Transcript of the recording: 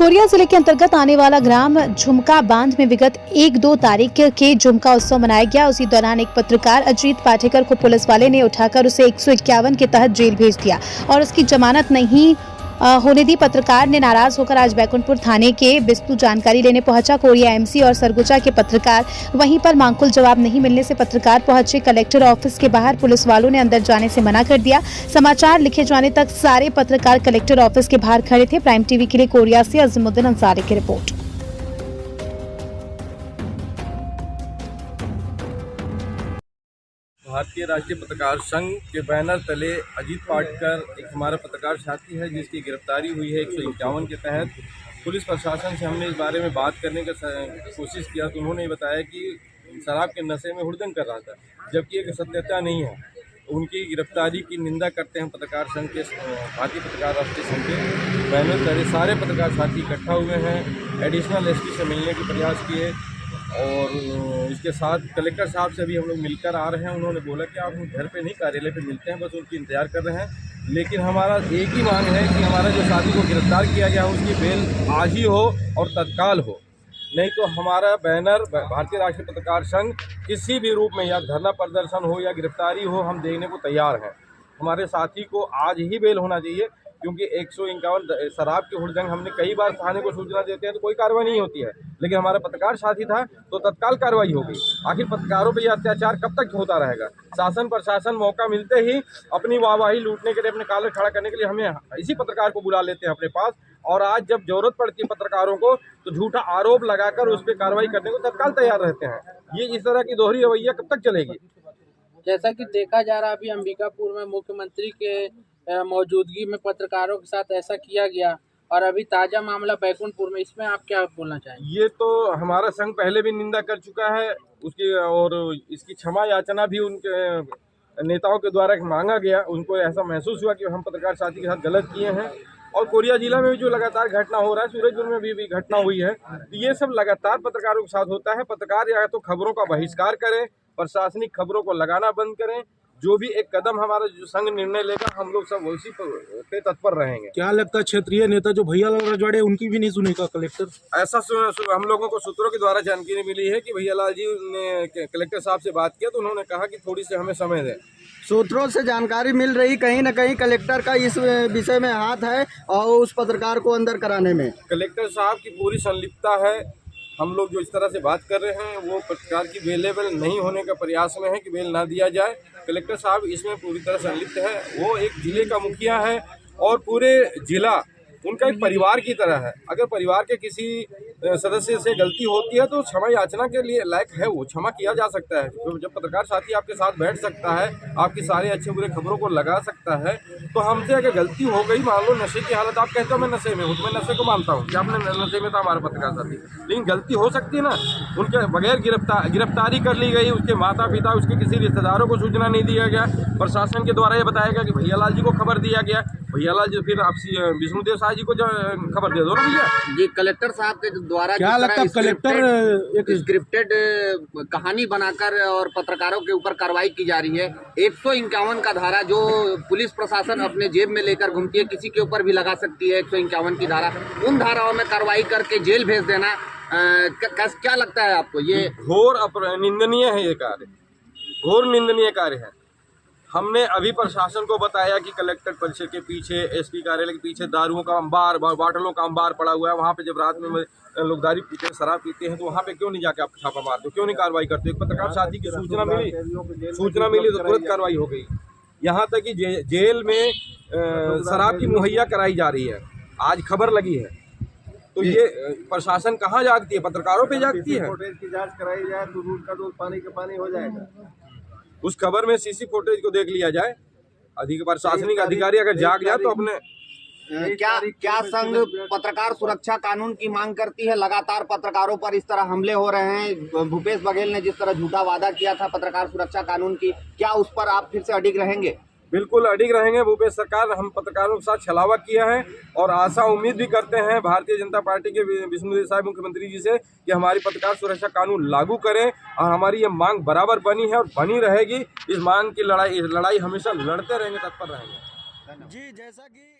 Korea जिले के अंतर्गत आने वाला ग्राम झुमका बांध में विगत 1-2 तारीख के झुमका उत्सव मनाया गया। उसी दौरान एक पत्रकार अजीत पाठेकर को पुलिस वाले ने उठाकर उसे 151 के तहत जेल भेज दिया और उसकी जमानत नहीं होने दी। पत्रकार ने नाराज होकर आज बैकुंठपुर थाने के बिस्तु जानकारी लेने पहुंचा। कोरिया एमसी और सरगुजा के पत्रकार वहीं पर मांगकुल जवाब नहीं मिलने से पत्रकार पहुंचे कलेक्टर ऑफिस के बाहर। पुलिस वालों ने अंदर जाने से मना कर दिया। समाचार लिखे जाने तक सारे पत्रकार कलेक्टर ऑफिस के बाहर खड़े थे। प्राइम टीवी के लिए कोरिया से अज़ीमुद्दीन अंसारी की रिपोर्ट। भारतीय राष्ट्रीय पत्रकार संघ के बैनर तले अजीत पाठकर एक हमारा पत्रकार साथी है जिसकी गिरफ्तारी हुई है 151 के तहत। पुलिस प्रशासन से हमने इस बारे में बात करने का कोशिश किया तो उन्होंने बताया कि शराब के नशे में हुड़दंग कर रहा था, जबकि एक सत्यता नहीं है। उनकी गिरफ्तारी की निंदा करते हैं पत्रकार संघ के भारतीय पत्रकार राष्ट्रीय संघ के बैनर तले सारे पत्रकार साथी इकट्ठा हुए हैं। एडिशनल एसपी से मिलने के प्रयास किए और इसके साथ कलेक्टर साहब से भी हम लोग मिलकर आ रहे हैं। उन्होंने बोला कि आप घर पे नहीं कार्यालय पे मिलते हैं, बस उनकी इंतजार कर रहे हैं। लेकिन हमारा एक ही मांग है कि हमारा जो साथी को गिरफ्तार किया गया उसकी बेल आज ही हो और तत्काल हो, नहीं तो हमारा बैनर भारतीय राष्ट्रीय पत्रकार संघ किसी भी रूप में या धरना प्रदर्शन हो या गिरफ्तारी हो हम देने को तैयार हैं। हमारे साथी को आज ही बेल होना चाहिए, क्योंकि 151 शराब के हुड़दंग हमने कई बार थाने को सूचना देते हैं तो कोई कार्रवाई नहीं होती है, लेकिन हमारा पत्रकार साथी था तो तत्काल कार्रवाई हो गई। आखिर पत्रकारों पर यह अत्याचार कब तक होता रहेगा? शासन प्रशासन मौका मिलते ही अपनी वाहवाही लूटने के लिए, अपने कॉलर खड़ा करने के लिए हमें इसी पत्रकार को बुला लेते हैं अपने पास, और आज जब जरूरत पड़ती है पत्रकारों को तो झूठा आरोप लगाकर उस पर कार्रवाई करने को तत्काल तैयार रहते हैं। ये इस तरह की दोहरी रवैया कब तक चलेगी? जैसा कि देखा जा रहा है अभी अंबिकापुर में मुख्यमंत्री के मौजूदगी में पत्रकारों के साथ ऐसा किया गया और अभी ताजा मामला बैकुंठपुर में, इसमें आप क्या बोलना चाहेंगे? ये तो हमारा संघ पहले भी निंदा कर चुका है उसकी, और इसकी क्षमा याचना भी उनके नेताओं के द्वारा मांगा गया। उनको ऐसा महसूस हुआ कि हम पत्रकार साथी के साथ गलत किए हैं। और कोरिया जिला में भी जो लगातार घटना हो रहा है, सूरजपुर में भी घटना हुई है, तो ये सब लगातार पत्रकारों के साथ होता है। पत्रकार या तो खबरों का बहिष्कार करें, प्रशासनिक खबरों को लगाना बंद करें। जो भी एक कदम हमारा जो संघ निर्णय लेगा हम लोग सब उसी पे तत्पर रहेंगे। क्या लगता है क्षेत्रीय नेता जो भैयालाल रजवाड़े उनकी भी नहीं सुनेगा कलेक्टर? ऐसा हम लोगों को सूत्रों के द्वारा जानकारी मिली है कि भैयालाल जी ने कलेक्टर साहब से बात किया तो उन्होंने कहा कि थोड़ी सी हमें समय दें। सूत्रों से जानकारी मिल रही कहीं न कहीं कलेक्टर का इस विषय में हाथ है और उस पत्रकार को अंदर कराने में कलेक्टर साहब की पूरी संलिप्तता है। हम लोग जो इस तरह से बात कर रहे हैं वो पत्रकार की बेलेबल नहीं होने का प्रयास में है कि बेल ना दिया जाए। कलेक्टर साहब इसमें पूरी तरह संलिप्त है। वो एक जिले का मुखिया है और पूरे जिला उनका एक परिवार की तरह है। अगर परिवार के किसी सदस्य से गलती होती है तो क्षमा याचना के लिए लायक है, वो क्षमा किया जा सकता है। तो जब पत्रकार साथी आपके साथ बैठ सकता है, आपकी सारे अच्छे बुरे खबरों को लगा सकता है, तो हमसे अगर गलती हो गई, मान लो नशे की हालत, आप कहते हो मैं नशे में हूँ, तो मैं नशे को मानता हूँ कि आपने नशे में था हमारा पत्रकार साथी, लेकिन गलती हो सकती है ना। उनके बगैर गिरफ्तारी कर ली गई, उसके माता पिता, उसके किसी रिश्तेदारों को सूचना नहीं दिया गया। प्रशासन के द्वारा ये बताया गया कि भैयालाल जी को खबर दिया गया। भैयालाल जी फिर आप विष्णुदेव साहब जी को खबर दे दो ना भैया जी। कलेक्टर साहब के द्वारा क्या लगता है कलेक्टर एक स्क्रिप्टेड कहानी बनाकर और पत्रकारों के ऊपर कार्रवाई की जा रही है। 151 का धारा जो पुलिस प्रशासन अपने जेब में लेकर घूमती है, किसी के ऊपर भी लगा सकती है 151 की धारा, उन धाराओं में कार्रवाई करके जेल भेज देना, क्या लगता है आपको? ये घोर निंदनीय है, ये कार्य घोर निंदनीय कार्य है। हमने अभी प्रशासन को बताया कि कलेक्टर परिसर के पीछे, एसपी कार्यालय के पीछे दारुओं का अंबार, बाटलों का अंबार पड़ा हुआ है। वहाँ पे जब रात में लोग दारू पीते हैं, शराब पीते हैं, तो वहाँ पे क्यों नहीं जाके आप छापा मारते हो, क्यों नहीं कार्रवाई करते? एक पत्रकार साथी की सूचना मिली तो तुरंत कार्रवाई हो गई। यहाँ तक कि जेल में शराब की मुहैया कराई जा रही है, आज खबर लगी है। तो ये प्रशासन कहाँ जागती है? पत्रकारों पे जागती है। की जांच कराई जाए तो दूध का दूध पानी का पानी हो जाएगा। उस खबर में सीसी फुटेज को देख लिया जाए। प्रशासनिक अधिकारी अगर जाग जाए तो अपने क्या संघ पत्रकार सुरक्षा कानून की मांग करती है? लगातार पत्रकारों पर इस तरह हमले हो रहे हैं। भूपेश बघेल ने जिस तरह झूठा वादा किया था पत्रकार सुरक्षा कानून की, क्या उस पर आप फिर से अडिग रहेंगे? बिल्कुल अडिग रहेंगे। भूपेश सरकार हम पत्रकारों के साथ छलावा किया है और आशा उम्मीद भी करते हैं भारतीय जनता पार्टी के विष्णुदेव साहब मुख्यमंत्री जी से कि हमारी पत्रकार सुरक्षा कानून लागू करें, और हमारी ये मांग बराबर बनी है और बनी रहेगी। इस मांग की लड़ाई हमेशा लड़ते रहेंगे, तत्पर रहेंगे। जी, जैसा कि